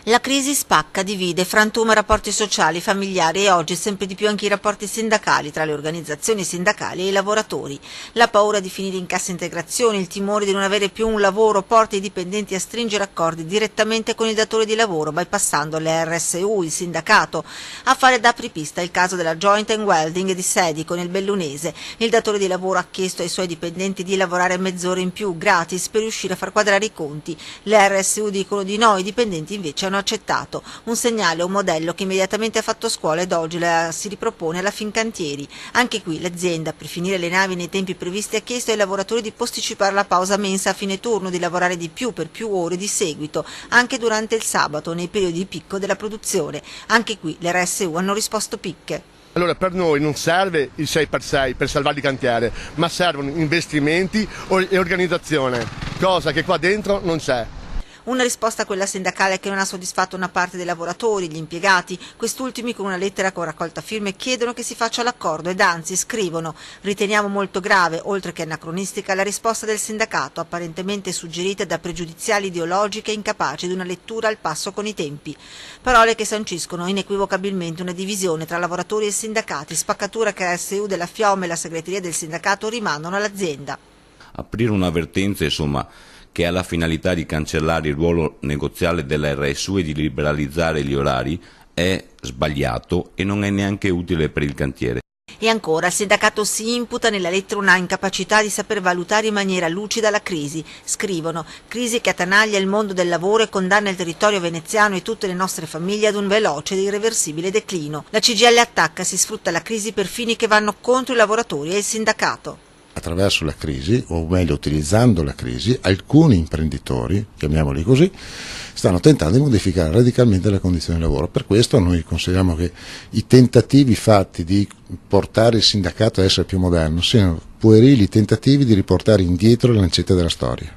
La crisi spacca, divide, frantuma rapporti sociali, familiari e oggi sempre di più anche i rapporti sindacali tra le organizzazioni sindacali e i lavoratori. La paura di finire in cassa integrazione, il timore di non avere più un lavoro porta i dipendenti a stringere accordi direttamente con il datore di lavoro, bypassando le RSU, il sindacato. A fare da apripista il caso della Joint and Welding di Sedico nel Bellunese. Il datore di lavoro ha chiesto ai suoi dipendenti di lavorare mezz'ora in più, gratis, per riuscire a far quadrare i conti. Le RSU dicono di no, i dipendenti invece hanno accettato. Un segnale, un modello che immediatamente ha fatto scuola ed oggi si ripropone alla Fincantieri. Anche qui l'azienda, per finire le navi nei tempi previsti, ha chiesto ai lavoratori di posticipare la pausa mensa a fine turno, di lavorare di più per più ore di seguito, anche durante il sabato, nei periodi di picco della produzione. Anche qui le RSU hanno risposto picche. Allora per noi non serve il 6x6 per salvare il cantiere, ma servono investimenti e organizzazione, cosa che qua dentro non c'è. Una risposta, quella sindacale, che non ha soddisfatto una parte dei lavoratori, gli impiegati. Quest'ultimi, con una lettera con raccolta firme, chiedono che si faccia l'accordo ed anzi scrivono: riteniamo molto grave, oltre che anacronistica, la risposta del sindacato, apparentemente suggerita da pregiudiziali ideologiche e incapaci di una lettura al passo con i tempi. Parole che sanciscono inequivocabilmente una divisione tra lavoratori e sindacati, spaccatura che la RSU della FIOM e la segreteria del sindacato rimandano all'azienda. Aprire un'avvertenza, insomma, che ha la finalità di cancellare il ruolo negoziale della RSU e di liberalizzare gli orari, è sbagliato e non è neanche utile per il cantiere. E ancora, il sindacato si imputa nella lettera una incapacità di saper valutare in maniera lucida la crisi. Scrivono: crisi che attanaglia il mondo del lavoro e condanna il territorio veneziano e tutte le nostre famiglie ad un veloce ed irreversibile declino. La CGIL attacca, si sfrutta la crisi per fini che vanno contro i lavoratori e il sindacato. Attraverso la crisi, o meglio utilizzando la crisi, alcuni imprenditori, chiamiamoli così, stanno tentando di modificare radicalmente le condizioni di lavoro. Per questo noi consideriamo che i tentativi fatti di portare il sindacato a essere più moderno siano puerili tentativi di riportare indietro le lancette della storia.